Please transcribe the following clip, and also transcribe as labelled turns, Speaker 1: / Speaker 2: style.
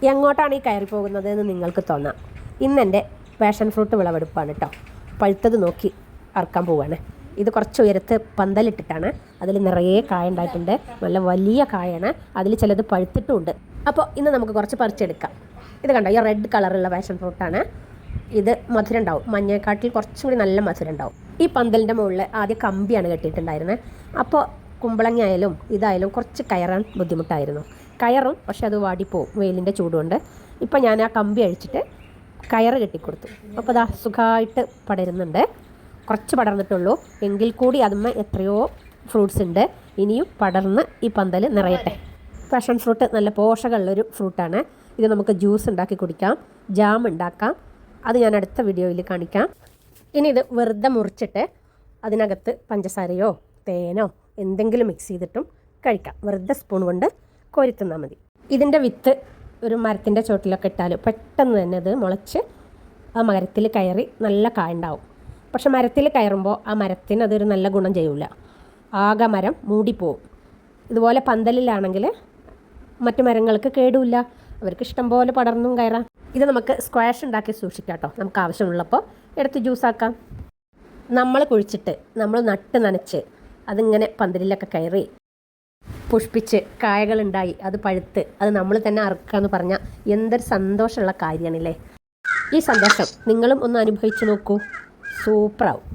Speaker 1: എങ്ങോട്ടാണ് ഈ കയറി പോകുന്നത് എന്ന് നിങ്ങൾക്ക് തോന്നാം. ഇന്നെൻ്റെ പാഷൻ ഫ്രൂട്ട് വിളവെടുപ്പാണ് കേട്ടോ. പഴുത്തത് നോക്കി അറക്കാൻ പോവുകയാണ്. ഇത് കുറച്ച് ഉയരത്ത് പന്തലിട്ടിട്ടാണ്. അതിൽ നിറയെ കായ ഉണ്ടായിട്ടുണ്ട്. നല്ല വലിയ കായാണ്. അതിൽ ചിലത് പഴുത്തിട്ടുമുണ്ട്. അപ്പോൾ ഇന്ന് നമുക്ക് കുറച്ച് പറിച്ചെടുക്കാം. ഇത് കണ്ടോ, ഈ റെഡ് കളറുള്ള പാഷൻ ഫ്രൂട്ടാണ്. ഇത് മധുരം ഉണ്ടാവും, മഞ്ഞയെക്കാട്ടിൽ കുറച്ചും കൂടി നല്ല മധുരം ഉണ്ടാവും. ഈ പന്തലിൻ്റെ മുകളിൽ ആദ്യം കമ്പിയാണ് കെട്ടിയിട്ടുണ്ടായിരുന്നത്. അപ്പോൾ കുമ്പളങ്ങ ആയാലും ഇതായാലും കുറച്ച് കയറാൻ ബുദ്ധിമുട്ടായിരുന്നു. കയറും, പക്ഷെ അത് വാടിപ്പോവും വെയിലിൻ്റെ ചൂടുകൊണ്ട്. ഇപ്പം ഞാൻ ആ കമ്പി അഴിച്ചിട്ട് കയറ് കെട്ടിക്കൊടുത്തു. അപ്പോൾ അതാ സുഖമായിട്ട് പടരുന്നുണ്ട്. കുറച്ച് പടർന്നിട്ടുള്ളൂ, എങ്കിൽ കൂടി അതുമ്മേ എത്രയോ ഫ്രൂട്ട്സ് ഉണ്ട്. ഇനിയും പടർന്ന് ഈ പന്തൽ നിറയട്ടെ. പാഷൻ ഫ്രൂട്ട് നല്ല പോഷകമുള്ളൊരു ഫ്രൂട്ടാണ്. ഇത് നമുക്ക് ജ്യൂസ് ഉണ്ടാക്കി കുടിക്കാം, ജാം ഉണ്ടാക്കാം. അത് ഞാൻ അടുത്ത വീഡിയോയിൽ കാണിക്കാം. ഇനി ഇത് വെറുതെ മുറിച്ചിട്ട് അതിനകത്ത് പഞ്ചസാരയോ തേനോ എന്തെങ്കിലും മിക്സ് ചെയ്തിട്ടും കഴിക്കാം. വെറുതെ സ്പൂൺ കൊണ്ട് കോരി തിന്നാൽ മതി. ഇതിൻ്റെ വിത്ത് ഒരു മരത്തിൻ്റെ ചോട്ടിലൊക്കെ ഇട്ടാൽ പെട്ടെന്ന് തന്നെ അത് മുളച്ച് ആ മരത്തിൽ കയറി നല്ല കായ ഉണ്ടാവും. പക്ഷെ മരത്തിൽ കയറുമ്പോൾ ആ മരത്തിന് അതൊരു നല്ല ഗുണം ചെയ്യില്ല. ആകെ മരം മൂടിപ്പോവും. ഇതുപോലെ പന്തലിലാണെങ്കിൽ മറ്റു മരങ്ങൾക്ക് കേടുമില്ല, അവർക്ക് ഇഷ്ടം പോലെ പടർന്നും കയറാം. ഇത് നമുക്ക് സ്ക്വാഷ് ഉണ്ടാക്കി സൂക്ഷിക്കാം കേട്ടോ. നമുക്ക് ആവശ്യമുള്ളപ്പോൾ എടുത്ത് ജ്യൂസാക്കാം. നമ്മൾ കുഴിച്ചിട്ട് നമ്മൾ നട്ട് നനച്ച് അതിങ്ങനെ പന്തലിലൊക്കെ കയറി പുഷ്പിച്ച് കായകളുണ്ടായി അത് പഴുത്ത് അത് നമ്മൾ തന്നെ അറുക്കുക എന്ന് പറഞ്ഞാൽ എന്തൊരു സന്തോഷമുള്ള കാര്യമാണല്ലേ. ഈ സന്തോഷം നിങ്ങളും ഒന്ന് അനുഭവിച്ച് നോക്കൂ, സൂപ്പറാവും.